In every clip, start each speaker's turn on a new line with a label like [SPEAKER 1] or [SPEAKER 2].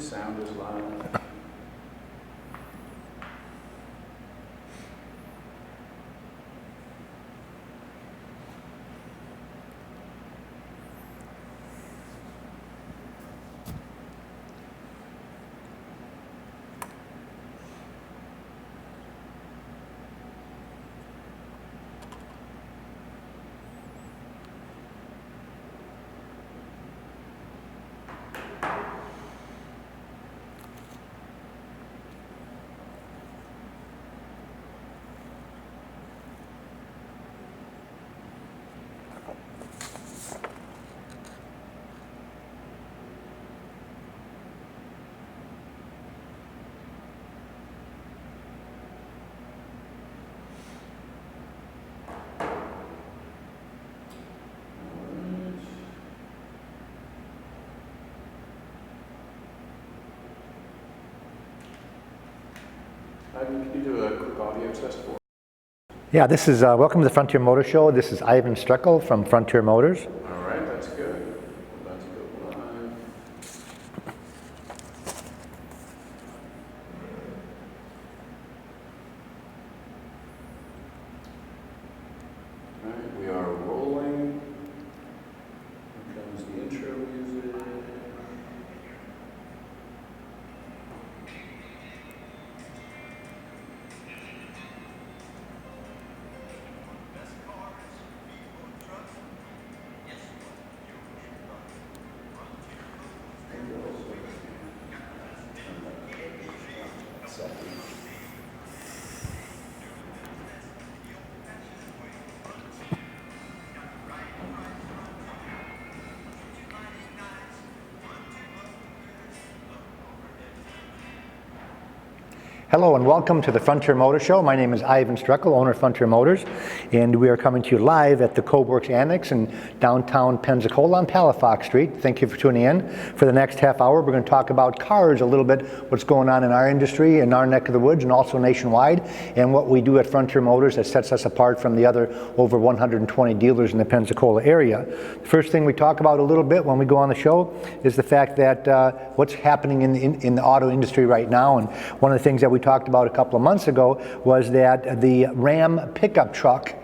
[SPEAKER 1] Sound is loud. Can you do a quick audio test for?
[SPEAKER 2] Yeah, this is welcome to the Frontier Motor Show. This is Iven from Frontier Motors.
[SPEAKER 1] All right, that's good. We're about to go live. All right, we are rolling. Here comes the intro music.
[SPEAKER 2] Hello and welcome to the Frontier Motor Show. My name is Iven, owner of Frontier Motors, and we are coming to you live at the Coworks Annex in downtown Pensacola on Palafox Street. Thank you for tuning in. For the next half hour, we're going to talk about cars a little bit, what's going on in our industry, in our neck of the woods, and also nationwide, and what we do at Frontier Motors that sets us apart from the other over 120 dealers in the Pensacola area. The first thing we talk about a little bit when we go on the show is the fact that what's happening in the auto industry right now, and one of the things that we talked about a couple of months ago was that the Ram pickup truck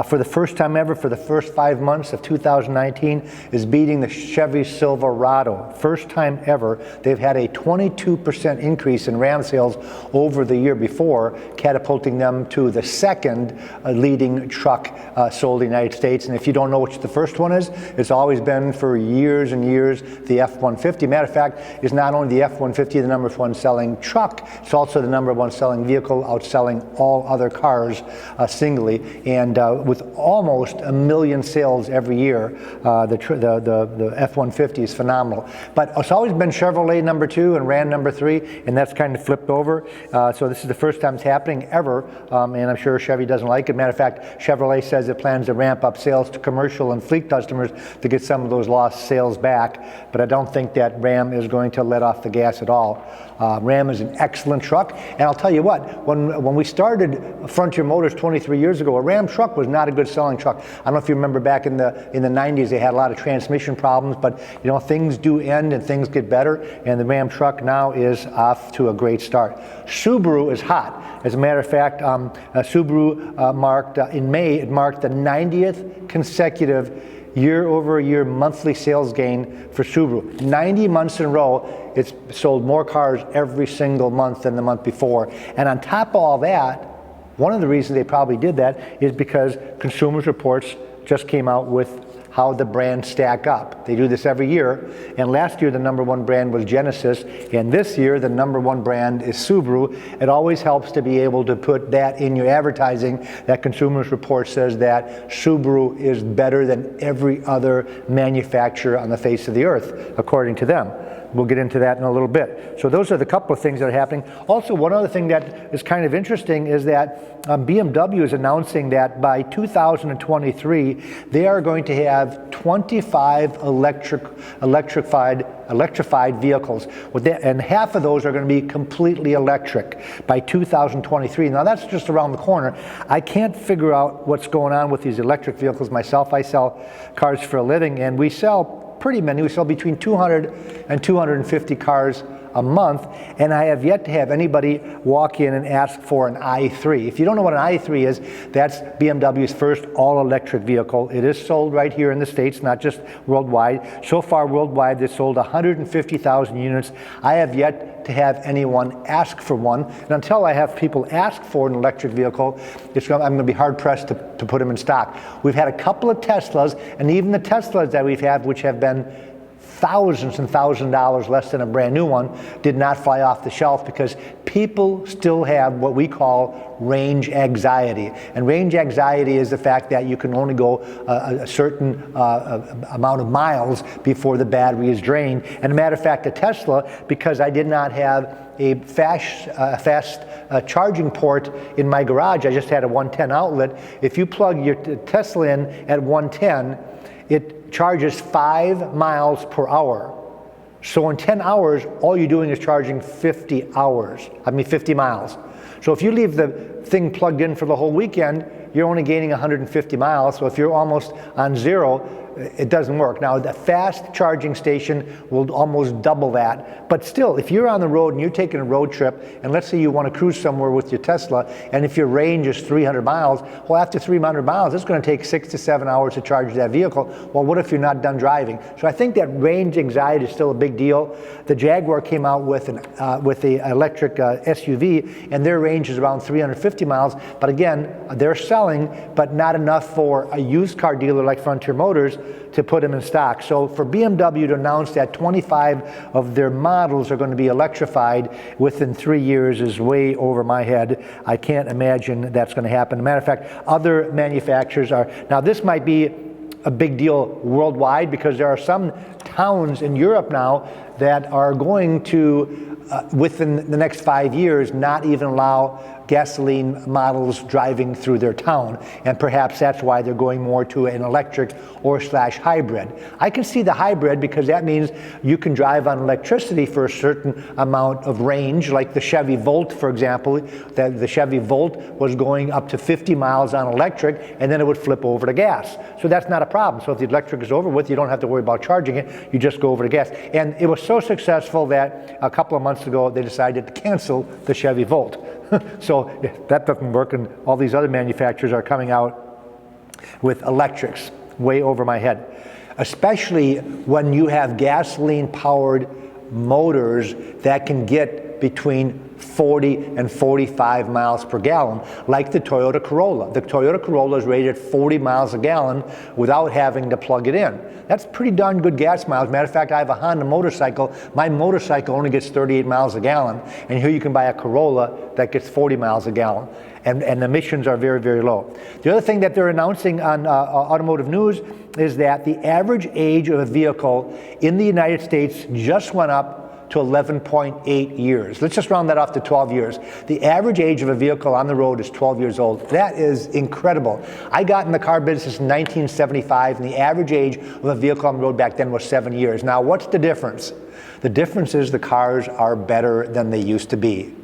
[SPEAKER 2] for the first time ever, for the first 5 months of 2019, is beating the Chevy Silverado. First time ever. They've had a 22% increase in Ram sales over the year before, catapulting them to the second leading truck sold in the United States. And if you don't know which the first one is, it's always been for years and years the F-150. Matter of fact, it's not only the F-150 the number one selling truck, it's also the number one selling vehicle, outselling all other cars singly. And with almost 1 million sales every year, the F-150 is phenomenal. But it's always been Chevrolet number 2 and Ram number 3, and that's kind of flipped over. So this is the first time it's happening ever, and I'm sure Chevy doesn't like it. Matter of fact, Chevrolet says it plans to ramp up sales to commercial and fleet customers to get some of those lost sales back, but I don't think that Ram is going to let off the gas at all. Ram is an excellent truck, and I'll tell you what, when we started Frontier Motors 23 years ago, a Ram truck was not a good selling truck. I don't know if you remember back in the 90s, they had a lot of transmission problems, but you know, things do end and things get better, and the Ram truck now is off to a great start. Subaru is hot. As a matter of fact, Subaru marked in May, it marked the 90th consecutive year-over-year monthly sales gain for Subaru. 90 months in a row, it's sold more cars every single month than the month before. And on top of all that, one of the reasons they probably did that is because Consumer Reports just came out with how the brands stack up. They do this every year, and last year the number one brand was Genesis, and this year the number one brand is Subaru. It always helps to be able to put that in your advertising, that Consumer Report says that Subaru is better than every other manufacturer on the face of the earth, according to them. We'll get into that in a little bit. So those are the couple of things that are happening. Also, one other thing that is kind of interesting is that BMW is announcing that by 2023, they are going to have 25 electrified vehicles, and half of those are going to be completely electric by 2023. Now that's just around the corner. I can't figure out what's going on with these electric vehicles myself. I sell cars for a living, and we sell pretty many. We sell between 200 and 250 cars a month, and I have yet to have anybody walk in and ask for an i3. If you don't know what an i3 is, that's BMW's first all-electric vehicle. It is sold right here in the States, not just worldwide. So far worldwide, they've sold 150,000 units. I have yet to have anyone ask for one, and until I have people ask for an electric vehicle, I'm going to be hard-pressed to put them in stock. We've had a couple of Teslas, and even the Teslas that we've had, which have been thousands and thousands of dollars less than a brand new one, did not fly off the shelf because people still have what we call range anxiety. And range anxiety is the fact that you can only go a certain amount of miles before the battery is drained. And as a matter of fact, a Tesla, because I did not have a fast charging port in my garage, I just had a 110 outlet. If you plug your Tesla in at 110, it charges 5 miles per hour. So in 10 hours, all you're doing is charging 50 miles. So if you leave the thing plugged in for the whole weekend, you're only gaining 150 miles. So if you're almost on zero, it doesn't work. Now, the fast charging station will almost double that. But still, if you're on the road and you're taking a road trip, and let's say you want to cruise somewhere with your Tesla, and if your range is 300 miles, well, after 300 miles, it's going to take 6 to 7 hours to charge that vehicle. Well, what if you're not done driving? So I think that range anxiety is still a big deal. The Jaguar came out with the electric SUV, and their range is around 350 miles. But again, they're selling, but not enough for a used car dealer like Frontier Motors to put them in stock. So for BMW to announce that 25 of their models are going to be electrified within 3 years is way over my head. I can't imagine that's going to happen. As a matter of fact, other manufacturers are. Now this might be a big deal worldwide because there are some towns in Europe now that are going to, within the next 5 years, not even allow gasoline models driving through their town. And perhaps that's why they're going more to an electric or slash hybrid. I can see the hybrid because that means you can drive on electricity for a certain amount of range, like the Chevy Volt, for example. The Chevy Volt was going up to 50 miles on electric, and then it would flip over to gas. So that's not a problem. So if the electric is over with, you don't have to worry about charging it. You just go over to gas. And it was so successful that a couple of months ago, they decided to cancel the Chevy Volt. So that doesn't work, and all these other manufacturers are coming out with electrics, way over my head. Especially when you have gasoline-powered motors that can get between 40 and 45 miles per gallon, like the Toyota Corolla. The Toyota Corolla is rated at 40 miles a gallon without having to plug it in. That's pretty darn good gas mileage. Matter of fact, I have a Honda motorcycle. My motorcycle only gets 38 miles a gallon, and here you can buy a Corolla that gets 40 miles a gallon. And the emissions are very, very low. The other thing that they're announcing on Automotive News is that the average age of a vehicle in the United States just went up to 11.8 years. Let's just round that off to 12 years. The average age of a vehicle on the road is 12 years old. That is incredible. I got in the car business in 1975, and the average age of a vehicle on the road back then was 7 years. Now, what's the difference? The difference is the cars are better than they used to be.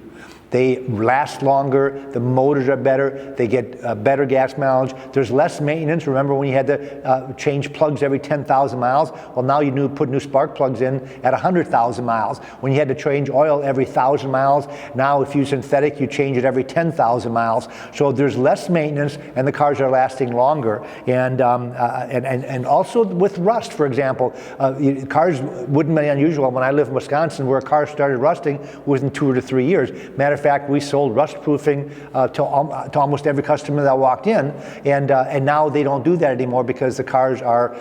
[SPEAKER 2] They last longer, the motors are better, they get better gas mileage, there's less maintenance. Remember when you had to change plugs every 10,000 miles? Well, now you put new spark plugs in at 100,000 miles. When you had to change oil every 1,000 miles, now if you use synthetic, you change it every 10,000 miles. So there's less maintenance and the cars are lasting longer. And also with rust, for example, cars wouldn't be unusual. When I lived in Wisconsin, where a car started rusting within 2 to 3 years. Matter of fact, we sold rust proofing to almost every customer that walked in, and now they don't do that anymore because the cars are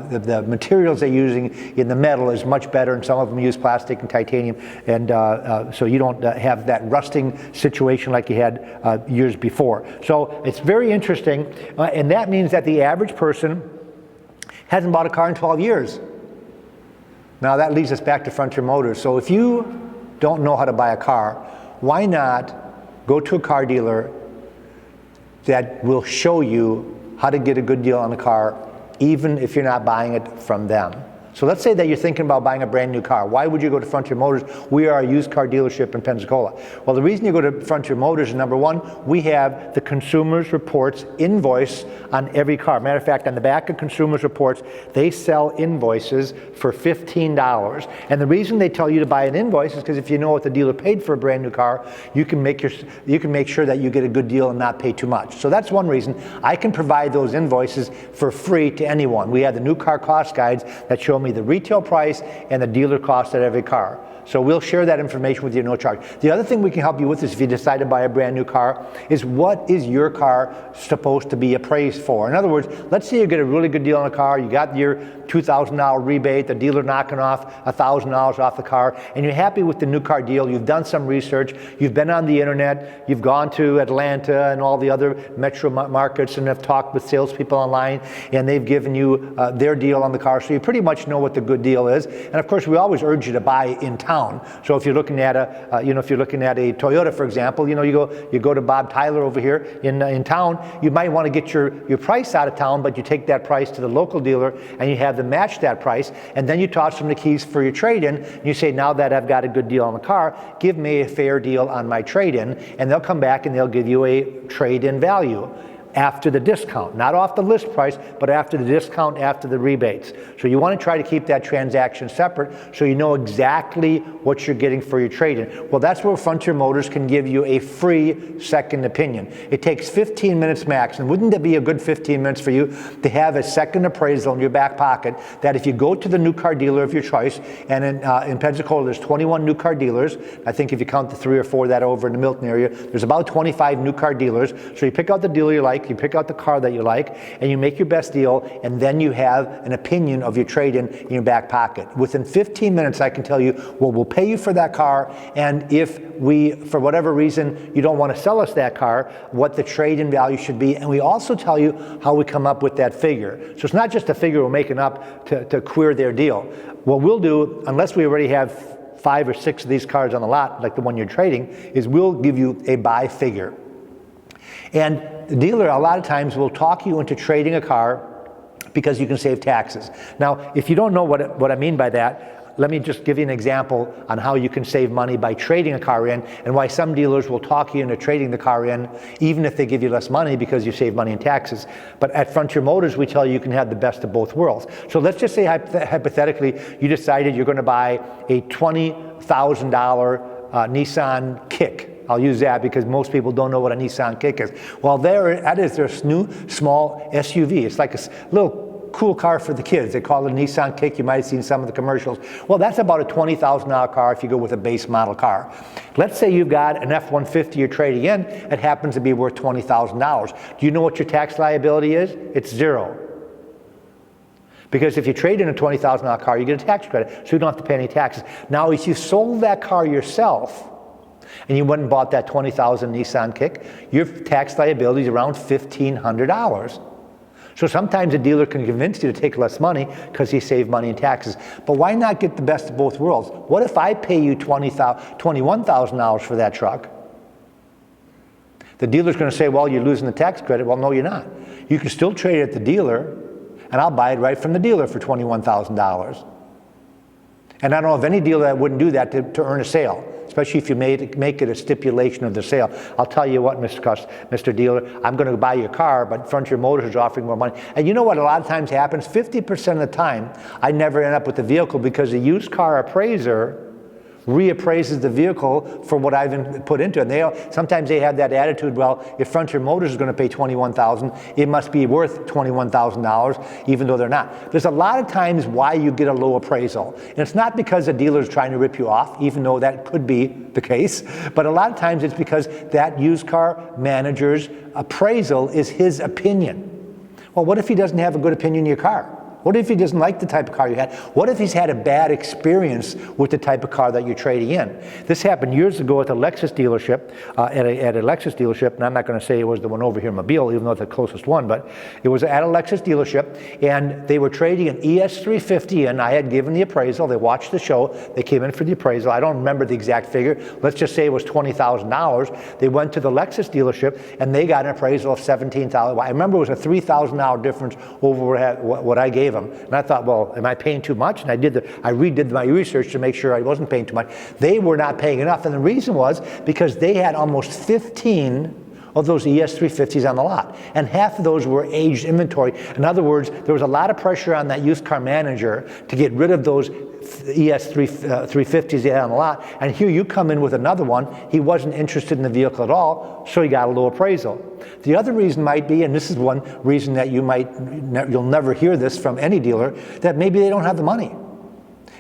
[SPEAKER 2] the materials they're using in the metal is much better, and some of them use plastic and titanium, and so you don't have that rusting situation like you had years before. So it's very interesting, and that means that the average person hasn't bought a car in 12 years. Now that leads us back to Frontier Motors. So if you don't know how to buy a car, why not go to a car dealer that will show you how to get a good deal on a car, even if you're not buying it from them? So let's say that you're thinking about buying a brand new car. Why would you go to Frontier Motors? We are a used car dealership in Pensacola. Well, the reason you go to Frontier Motors is, number one, we have the Consumer's Reports invoice on every car. Matter of fact, on the back of Consumer's Reports, they sell invoices for $15. And the reason they tell you to buy an invoice is because if you know what the dealer paid for a brand new car, you can make sure that you get a good deal and not pay too much. So that's one reason I can provide those invoices for free to anyone. We have the new car cost guides that show me the retail price and the dealer cost of every car. So we'll share that information with you, no charge. The other thing we can help you with is, if you decide to buy a brand new car, is what is your car supposed to be appraised for? In other words, let's say you get a really good deal on a car, you got your $2,000 rebate, the dealer knocking off $1,000 off the car, and you're happy with the new car deal, you've done some research, you've been on the internet, you've gone to Atlanta and all the other metro markets and have talked with salespeople online, and they've given you their deal on the car, so you pretty much know what the good deal is. And of course, we always urge you to buy in town. So if you're looking at a Toyota, for example, you go to Bob Tyler over here in town, you might want to get your price out of town, but you take that price to the local dealer and you have them match that price, and then you toss them the keys for your trade-in, and you say, now that I've got a good deal on the car, give me a fair deal on my trade-in, and they'll come back and they'll give you a trade-in value after the discount, not off the list price, but after the discount, after the rebates. So you want to try to keep that transaction separate so you know exactly what you're getting for your trade-in. Well, that's where Frontier Motors can give you a free second opinion. It takes 15 minutes max, and wouldn't it be a good 15 minutes for you to have a second appraisal in your back pocket, that if you go to the new car dealer of your choice, and in Pensacola there's 21 new car dealers, I think if you count the 3 or 4 that are over in the Milton area, there's about 25 new car dealers, so you pick out the dealer you like, you pick out the car that you like, and you make your best deal, and then you have an opinion of your trade-in in your back pocket. Within 15 minutes, I can tell you what we'll pay you for that car, and if we, for whatever reason, you don't want to sell us that car, what the trade-in value should be, and we also tell you how we come up with that figure. So it's not just a figure we're making up to queer their deal. What we'll do, unless we already have 5 or 6 of these cars on the lot, like the one you're trading, is we'll give you a buy figure. And the dealer a lot of times will talk you into trading a car because you can save taxes. Now, if you don't know what I mean by that, let me just give you an example on how you can save money by trading a car in, and why some dealers will talk you into trading the car in even if they give you less money because you save money in taxes. But at Frontier Motors, we tell you can have the best of both worlds. So let's just say hypothetically you decided you're going to buy a $20,000 Nissan Kick. I'll use that because most people don't know what a Nissan Kick is. Well, that is their new small SUV. It's like a little cool car for the kids. They call it a Nissan Kick. You might have seen some of the commercials. Well, that's about a $20,000 car if you go with a base model car. Let's say you've got an F-150 you're trading in. It happens to be worth $20,000. Do you know what your tax liability is? It's 0. Because if you trade in a $20,000 car, you get a tax credit, so you don't have to pay any taxes. Now, if you sold that car yourself, and you went and bought that $20,000 Nissan Kick, your tax liability is around $1,500. So sometimes a dealer can convince you to take less money because he saved money in taxes. But why not get the best of both worlds? What if I pay you $21,000 for that truck? The dealer's going to say, well, you're losing the tax credit. Well, no, you're not. You can still trade it at the dealer, and I'll buy it right from the dealer for $21,000. And I don't know of any dealer that wouldn't do that to earn a sale, especially if you make it a stipulation of the sale. I'll tell you what, Mr. Dealer, I'm going to buy your car, but Frontier Motors is offering more money. And you know what a lot of times happens? 50% of the time, I never end up with the vehicle because the used car appraiser reappraises the vehicle for what I've put into it. And sometimes they have that attitude, well, if Frontier Motors is going to pay $21,000, it must be worth $21,000, even though they're not. There's a lot of times why you get a low appraisal. And it's not because the dealer is trying to rip you off, even though that could be the case, but a lot of times it's because that used car manager's appraisal is his opinion. Well, what if he doesn't have a good opinion of your car? What if he doesn't like the type of car you had? What if he's had a bad experience with the type of car that you're trading in? This happened years ago at a Lexus dealership, at a Lexus dealership, and I'm not going to say it was the one over here in Mobile, even though it's the closest one, but it was at a Lexus dealership, and they were trading an ES350 in. I had given the appraisal. They watched the show. They came in for the appraisal. I don't remember the exact figure. Let's just say it was $20,000. They went to the Lexus dealership, and they got an appraisal of $17,000. I remember it was a $3,000 difference over what I gave them. them. And I thought, well, am I paying too much? And I redid my research to make sure I wasn't paying too much. They were not paying enough, and the reason was because they had almost 15 of those ES350s on the lot, and half of those were aged inventory. In other words, there was a lot of pressure on that used car manager to get rid of those ES350s they had on the lot, and here you come in with another one. He wasn't interested in the vehicle at all, so he got a low appraisal. The other reason might be, and this is one reason that you'll never hear this from any dealer, that maybe they don't have the money.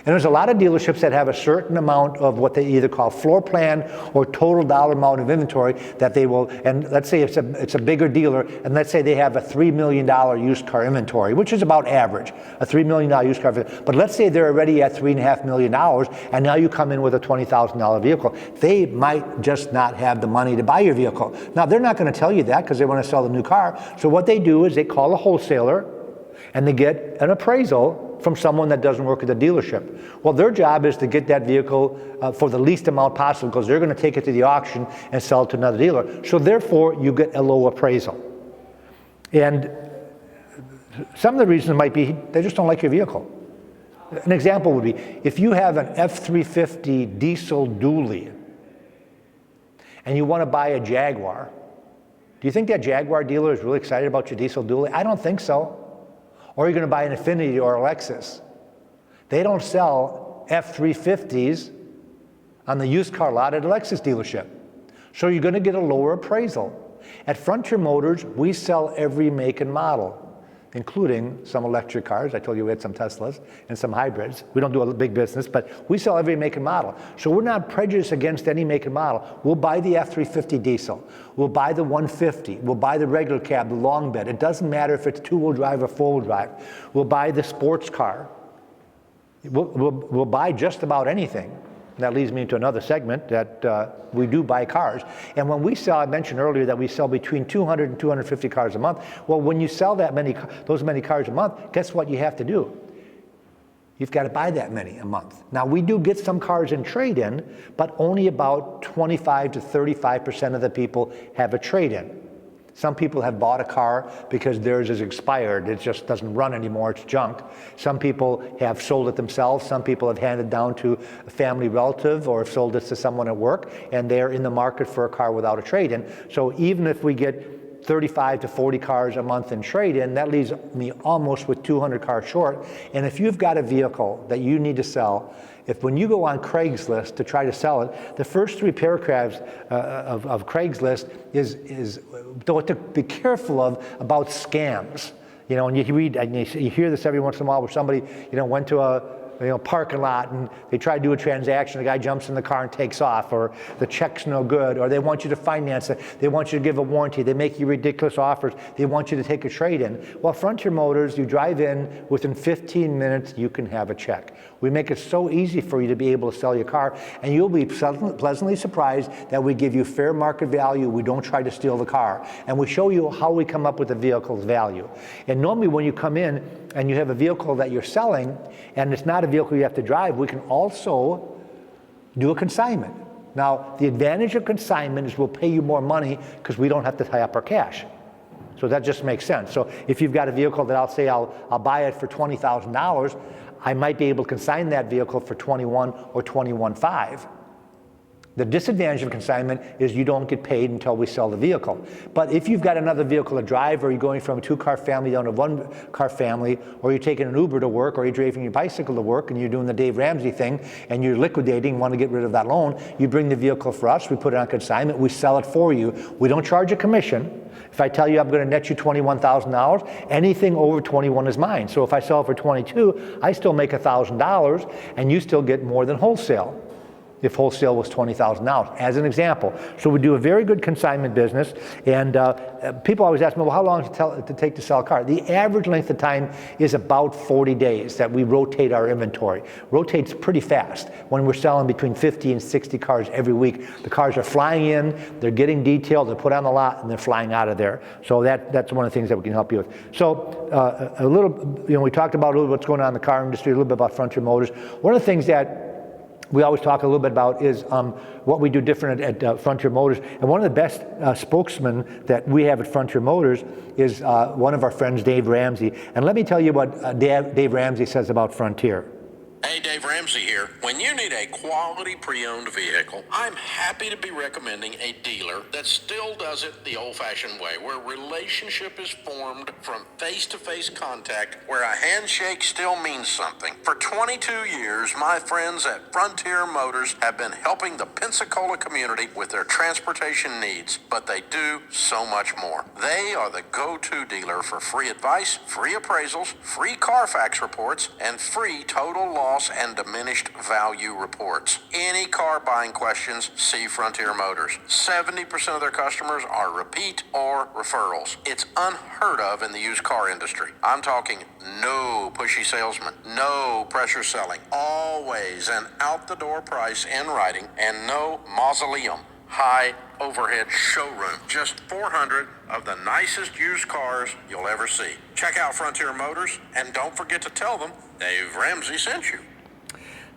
[SPEAKER 2] And there's a lot of dealerships that have a certain amount of what they either call floor plan or total dollar amount of inventory that they will, and let's say it's a bigger dealer, and let's say they have a $3 million used car inventory, which is about average, a $3 million used car inventory. But let's say they're already at $3.5 million, and now you come in with a $20,000 vehicle. They might just not have the money to buy your vehicle. Now, they're not going to tell you that because they want to sell the new car. So what they do is they call a wholesaler, and they get an appraisal from someone that doesn't work at the dealership. Well, their job is to get that vehicle for the least amount possible because they're going to take it to the auction and sell it to another dealer. So therefore, you get a low appraisal. And some of the reasons might be they just don't like your vehicle. An example would be if you have an F-350 diesel dually and you want to buy a Jaguar, do you think that Jaguar dealer is really excited about your diesel dually? I don't think so. Or you're going to buy an Infiniti or a Lexus. They don't sell F-350s on the used car lot at a Lexus dealership. So you're going to get a lower appraisal. At Frontier Motors, we sell every make and model, including some electric cars. I told you we had some Teslas and some hybrids. We don't do a big business, but we sell every make and model. So we're not prejudiced against any make and model. We'll buy the F-350 diesel. We'll buy the 150. We'll buy the regular cab, the long bed. It doesn't matter if it's two-wheel drive or four-wheel drive. We'll buy the sports car. We'll buy just about anything. That leads me to another segment that we do buy cars. And when we sell, I mentioned earlier that we sell between 200 and 250 cars a month. Well, when you sell those many cars a month, guess what you have to do? You've got to buy that many a month. Now, we do get some cars in trade-in, but only about 25 to 35% of the people have a trade-in. Some people have bought a car because theirs is expired. It just doesn't run anymore. It's junk. Some people have sold it themselves. Some people have handed down to a family relative or have sold it to someone at work, and they're in the market for a car without a trade-in. So even if we get 35 to 40 cars a month in trade-in, that leaves me almost with 200 cars short. And if you've got a vehicle that you need to sell, when you go on Craigslist to try to sell it, the first three paragraphs of Craigslist is what to be careful of about scams. You know, and you read, and you hear this every once in a while where somebody, went to a parking lot and they try to do a transaction, the guy jumps in the car and takes off, or the check's no good, or they want you to finance it, they want you to give a warranty, they make you ridiculous offers, they want you to take a trade-in. Well, Frontier Motors, you drive in, within 15 minutes you can have a check. We make it so easy for you to be able to sell your car, and you'll be pleasantly surprised that we give you fair market value. We don't try to steal the car, and we show you how we come up with the vehicle's value. And normally when you come in and you have a vehicle that you're selling and it's not a vehicle you have to drive, we can also do a consignment. Now, the advantage of consignment is we'll pay you more money because we don't have to tie up our cash. So that just makes sense. So if you've got a vehicle that I'll buy it for $20,000, I might be able to consign that vehicle for $21,000 or $21,500. The disadvantage of consignment is you don't get paid until we sell the vehicle. But if you've got another vehicle to drive, or you're going from a two-car family down to one-car family, or you're taking an Uber to work, or you're driving your bicycle to work, and you're doing the Dave Ramsey thing, and you're liquidating, want to get rid of that loan, you bring the vehicle for us, we put it on consignment, we sell it for you. We don't charge a commission. If I tell you I'm going to net you $21,000, anything over 21 is mine. So if I sell it for 22, I still make $1,000, and you still get more than wholesale, if wholesale was $20,000, as an example. So we do a very good consignment business, and people always ask me, well, how long does it take to sell a car? The average length of time is about 40 days that we rotate our inventory. Rotates pretty fast when we're selling between 50 and 60 cars every week. The cars are flying in, they're getting detailed, they're put on the lot, and they're flying out of there. So that's one of the things that we can help you with. So a little, we talked about a little what's going on in the car industry, a little bit about Frontier Motors. One of the things that we always talk a little bit about is what we do different at Frontier Motors. And one of the best spokesmen that we have at Frontier Motors is one of our friends, Dave Ramsey. And let me tell you what Dave Ramsey says about Frontier.
[SPEAKER 3] Hey, Dave Ramsey here. When you need a quality pre-owned vehicle, I'm happy to be recommending a dealer that still does it the old-fashioned way, where relationship is formed from face-to-face contact, where a handshake still means something. For 22 years, my friends at Frontier Motors have been helping the Pensacola community with their transportation needs, but they do so much more. They are the go-to dealer for free advice, free appraisals, free Carfax reports, and free total loss and diminished value reports. Any car buying questions, see Frontier Motors. 70% of their customers are repeat or referrals. It's unheard of in the used car industry. I'm talking no pushy salesman, no pressure selling, always an out-the-door price in writing, and no mausoleum, high overhead showroom. Just 400 of the nicest used cars you'll ever see. Check out Frontier Motors, and don't forget to tell them Dave Ramsey sent you.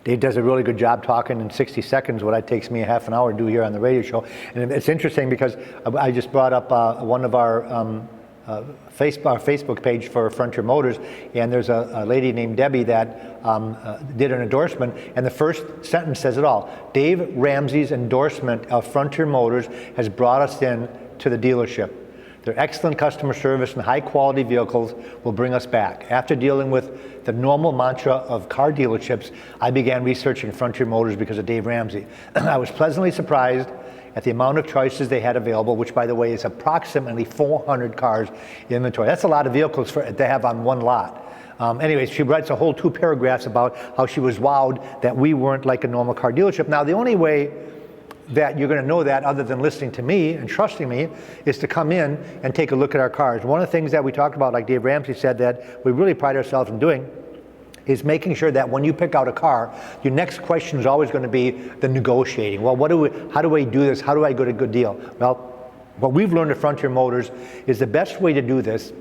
[SPEAKER 2] Dave does a really good job talking in 60 seconds, what it takes me a half an hour to do here on the radio show. And it's interesting because I just brought up one of our Facebook page for Frontier Motors, and there's a lady named Debbie that did an endorsement, and the first sentence says it all. Dave Ramsey's endorsement of Frontier Motors has brought us in to the dealership. Their excellent customer service and high quality vehicles will bring us back. After dealing with the normal mantra of car dealerships, I began researching Frontier Motors because of Dave Ramsey. I was pleasantly surprised at the amount of choices they had available, which by the way is approximately 400 cars in inventory. That's a lot of vehicles to have on one lot. Anyways, she writes a whole 2 paragraphs about how she was wowed that we weren't like a normal car dealership. Now the only way that you're going to know that, other than listening to me and trusting me, is to come in and take a look at our cars. One of the things that we talked about, like Dave Ramsey said, that we really pride ourselves in doing is making sure that when you pick out a car, your next question is always going to be the negotiating. Well, how do I do this? How do I get a good deal? Well, what we've learned at Frontier Motors is the best way to do this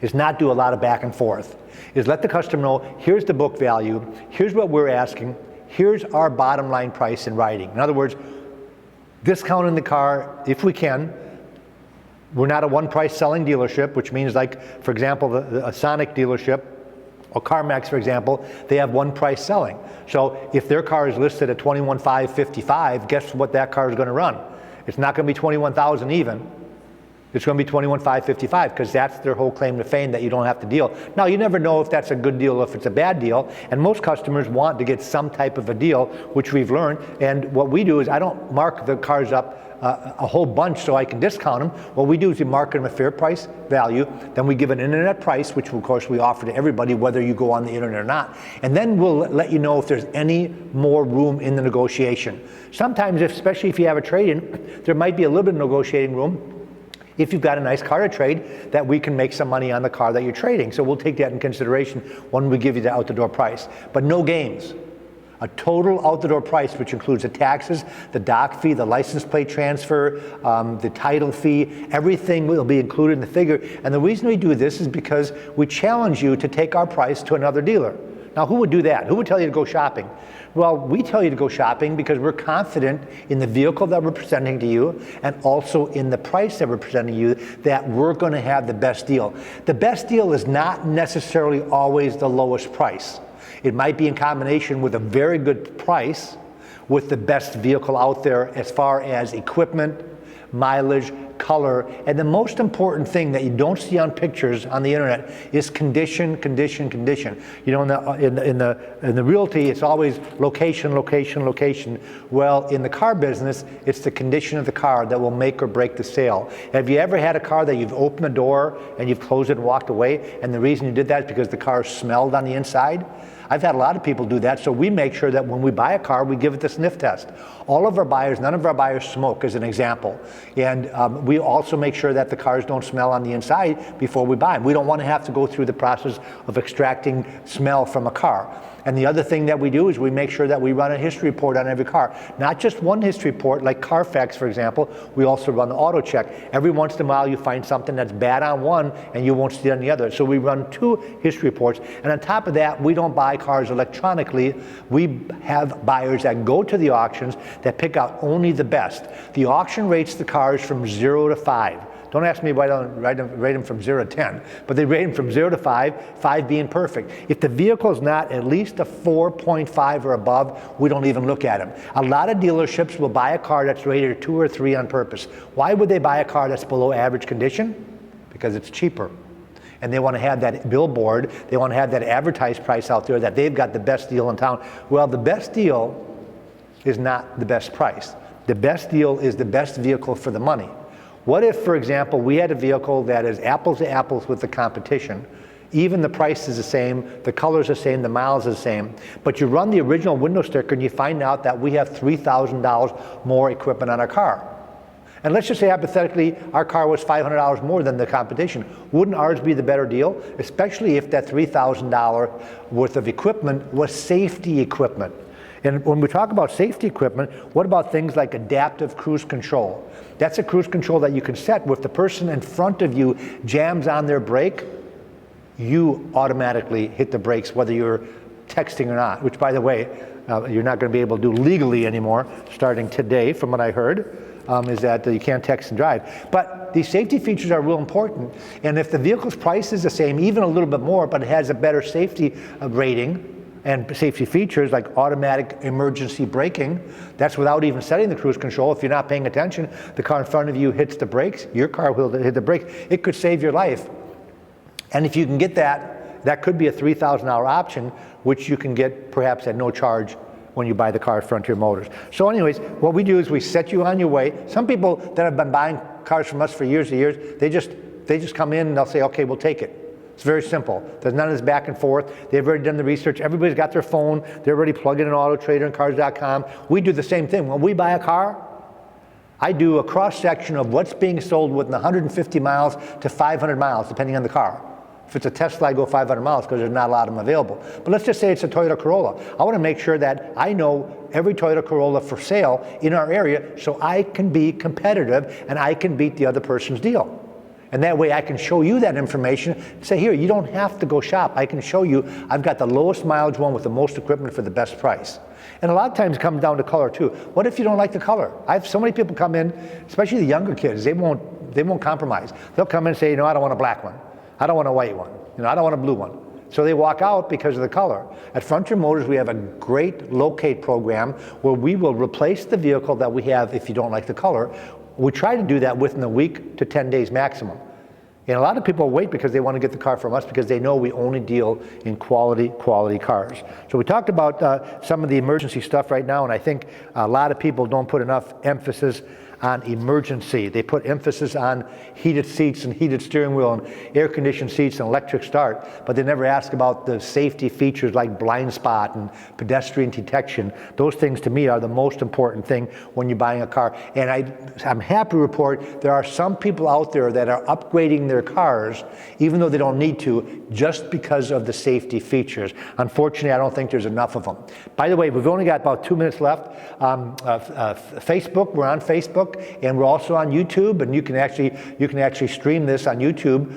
[SPEAKER 2] is not do a lot of back and forth, is let the customer know, here's the book value, here's what we're asking, here's our bottom line price in writing. In other words, discounting the car if we can. We're not a one-price selling dealership, which means, like, for example, a Sonic dealership or CarMax, for example, they have one price selling. So if their car is listed at $21,555, guess what that car is going to run? It's not going to be $21,000 even. It's going to be $21,555 because that's their whole claim to fame, that you don't have to deal. Now, you never know if that's a good deal or if it's a bad deal, and most customers want to get some type of a deal, which we've learned. And what we do is I don't mark the cars up a whole bunch so I can discount them. What we do is we market them a fair price value, then we give an internet price, which of course we offer to everybody whether you go on the internet or not, and then we'll let you know if there's any more room in the negotiation. Sometimes, especially if you have a trade-in, there might be a little bit of negotiating room if you've got a nice car to trade, that we can make some money on the car that you're trading. So we'll take that in consideration when we give you the out-the-door price. But no games. A total out-the-door price, which includes the taxes, the dock fee, the license plate transfer, the title fee, everything will be included in the figure. And the reason we do this is because we challenge you to take our price to another dealer. Now, who would do that? Who would tell you to go shopping? Well, we tell you to go shopping because we're confident in the vehicle that we're presenting to you and also in the price that we're presenting to you, that we're going to have the best deal. The best deal is not necessarily always the lowest price. It might be in combination with a very good price with the best vehicle out there as far as equipment, mileage, color, and the most important thing that you don't see on pictures on the internet is condition, condition, condition. You know, in the realty, it's always location, location, location. Well, in the car business, it's the condition of the car that will make or break the sale. Have you ever had a car that you've opened the door and you've closed it and walked away, and the reason you did that is because the car smelled on the inside? I've had a lot of people do that, so we make sure that when we buy a car, we give it the sniff test. All of our buyers, none of our buyers smoke, as an example. And we also make sure that the cars don't smell on the inside before we buy them. We don't want to have to go through the process of extracting smell from a car. And the other thing that we do is we make sure that we run a history report on every car. Not just one history report, like Carfax, for example. We also run the auto check. Every once in a while you find something that's bad on one and you won't see it on the other. So we run 2 history reports. And on top of that, we don't buy cars electronically. We have buyers that go to the auctions that pick out only the best. The auction rates the cars from 0 to 5. Don't ask me why they don't rate them from 0 to 10, but they rate them from 0 to 5, 5 being perfect. If the vehicle is not at least a 4.5 or above, we don't even look at them. A lot of dealerships will buy a car that's rated a 2 or 3 on purpose. Why would they buy a car that's below average condition? Because it's cheaper. And they want to have that billboard, they want to have that advertised price out there that they've got the best deal in town. Well, the best deal is not the best price. The best deal is the best vehicle for the money. What if, for example, we had a vehicle that is apples to apples with the competition, even the price is the same, the color is the same, the miles is the same, but you run the original window sticker and you find out that we have $3,000 more equipment on our car. And let's just say hypothetically our car was $500 more than the competition. Wouldn't ours be the better deal? Especially if that $3,000 worth of equipment was safety equipment. And when we talk about safety equipment, what about things like adaptive cruise control? That's a cruise control that you can set where if the person in front of you jams on their brake, you automatically hit the brakes whether you're texting or not, which by the way, you're not going to be able to do legally anymore starting today from what I heard, is that you can't text and drive. But these safety features are real important, and if the vehicle's price is the same, even a little bit more, but it has a better safety rating, and safety features like automatic emergency braking, that's without even setting the cruise control. If you're not paying attention, the car in front of you hits the brakes, your car will hit the brakes. It could save your life. And if you can get that, that could be a $3,000 option, which you can get perhaps at no charge when you buy the car at Frontier Motors. So anyways, what we do is we set you on your way. Some people that have been buying cars from us for years and years, they just come in and they'll say, okay, we'll take it. It's very simple. There's none of this back and forth. They've already done the research. Everybody's got their phone. They're already plugged in an Auto Trader and Cars.com. We do the same thing. When we buy a car, I do a cross-section of what's being sold within 150 miles to 500 miles, depending on the car. If it's a Tesla, I go 500 miles because there's not a lot of them available. But let's just say it's a Toyota Corolla. I want to make sure that I know every Toyota Corolla for sale in our area so I can be competitive and I can beat the other person's deal. And that way I can show you that information. Say, here, you don't have to go shop. I can show you I've got the lowest mileage one with the most equipment for the best price. And a lot of times it comes down to color too. What if you don't like the color? I have so many people come in, especially the younger kids, they won't compromise. They'll come in and say, I don't want a black one. I don't want a white one. I don't want a blue one. So they walk out because of the color. At Frontier Motors, we have a great locate program where we will replace the vehicle that we have if you don't like the color. We try to do that within a week to 10 days maximum. And a lot of people wait because they want to get the car from us because they know we only deal in quality cars. So we talked about some of the emergency stuff right now, and I think a lot of people don't put enough emphasis on emergency. They put emphasis on heated seats and heated steering wheel and air-conditioned seats and electric start, but they never ask about the safety features like blind spot and pedestrian detection. Those things to me are the most important thing when you're buying a car. And I'm happy to report there are some people out there that are upgrading their cars even though they don't need to just because of the safety features. Unfortunately, I don't think there's enough of them. By the way, we've only got about 2 minutes left. Facebook, we're on Facebook. And we're also on YouTube, and you can actually stream this on YouTube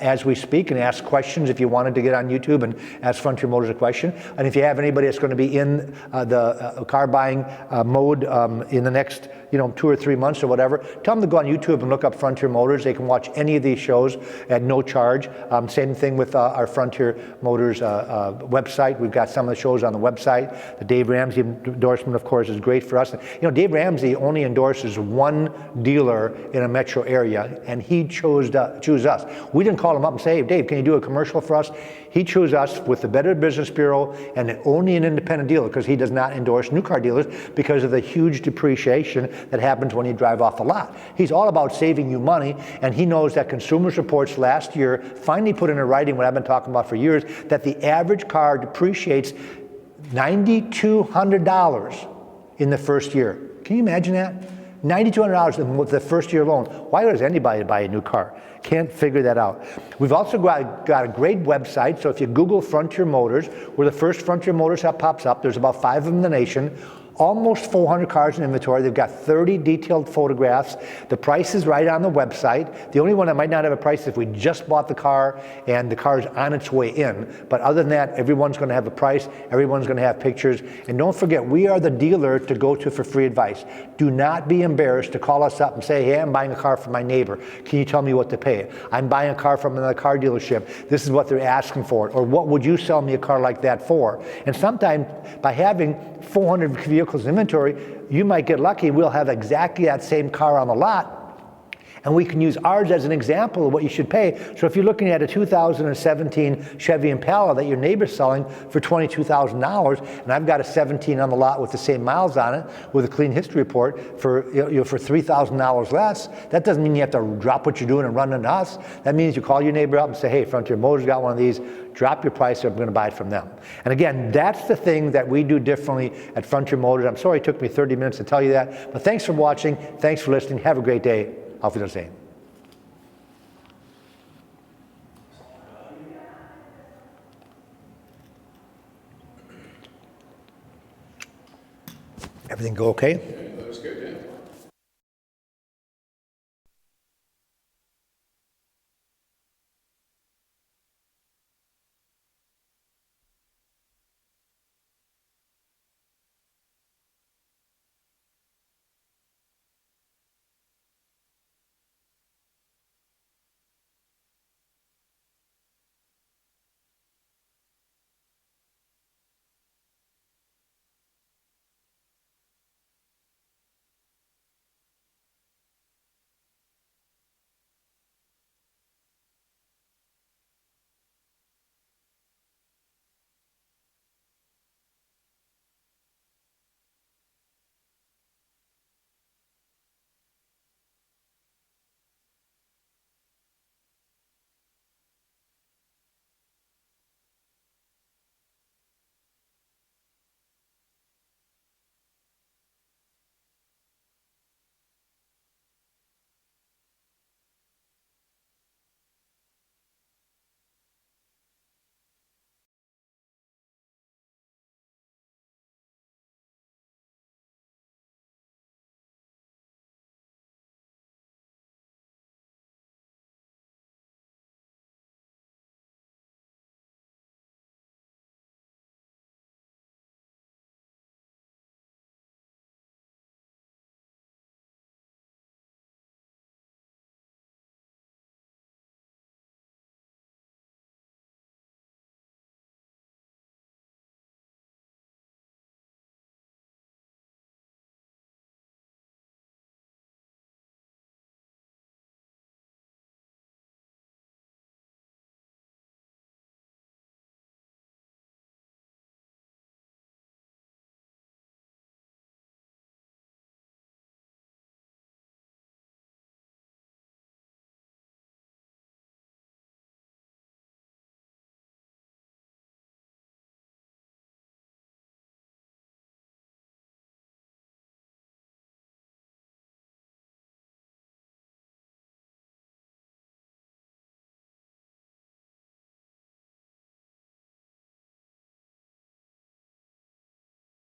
[SPEAKER 2] as we speak and ask questions if you wanted to get on YouTube and ask Frontier Motors a question. And if you have anybody that's going to be in the car buying mode in the next 2 or 3 months or whatever, tell them to go on YouTube and look up Frontier Motors. They can watch any of these shows at no charge. Same thing with our Frontier Motors website. We've got some of the shows on the website. The Dave Ramsey endorsement, of course, is great for us. Dave Ramsey only endorses one dealer in a metro area, and he chose us. We didn't call him up and say, hey, Dave, can you do a commercial for us? He chose us with the Better Business Bureau and only an independent dealer because he does not endorse new car dealers because of the huge depreciation that happens when you drive off the lot. He's all about saving you money, and he knows that Consumers Reports last year finally put into writing what I've been talking about for years, that the average car depreciates $9,200 in the first year. Can you imagine that? $9,200 with the first year loan. Why does anybody buy a new car? Can't figure that out. We've also got a great website, so if you Google Frontier Motors, we're the first Frontier Motors that pops up. There's about 5 of them in the nation. Almost 400 cars in inventory. They've got 30 detailed photographs. The price is right on the website. The only one that might not have a price is if we just bought the car and the car is on its way in. But other than that, everyone's going to have a price. Everyone's going to have pictures. And don't forget, we are the dealer to go to for free advice. Do not be embarrassed to call us up and say, hey, I'm buying a car from my neighbor. Can you tell me what to pay? I'm buying a car from another car dealership. This is what they're asking for it. Or what would you sell me a car like that for? And sometimes by having 400 vehicles in inventory, you might get lucky. We'll have exactly that same car on the lot, and we can use ours as an example of what you should pay. So if you're looking at a 2017 Chevy Impala that your neighbor's selling for $22,000, and I've got a 17 on the lot with the same miles on it, with a clean history report for for $3,000 less, that doesn't mean you have to drop what you're doing and run into us. That means you call your neighbor up and say, hey, Frontier Motors got one of these, drop your price, or I'm going to buy it from them. And again, that's the thing that we do differently at Frontier Motors. I'm sorry it took me 30 minutes to tell you that, but thanks for watching, thanks for listening, have a great day. Auf Wiedersehen. Everything go okay?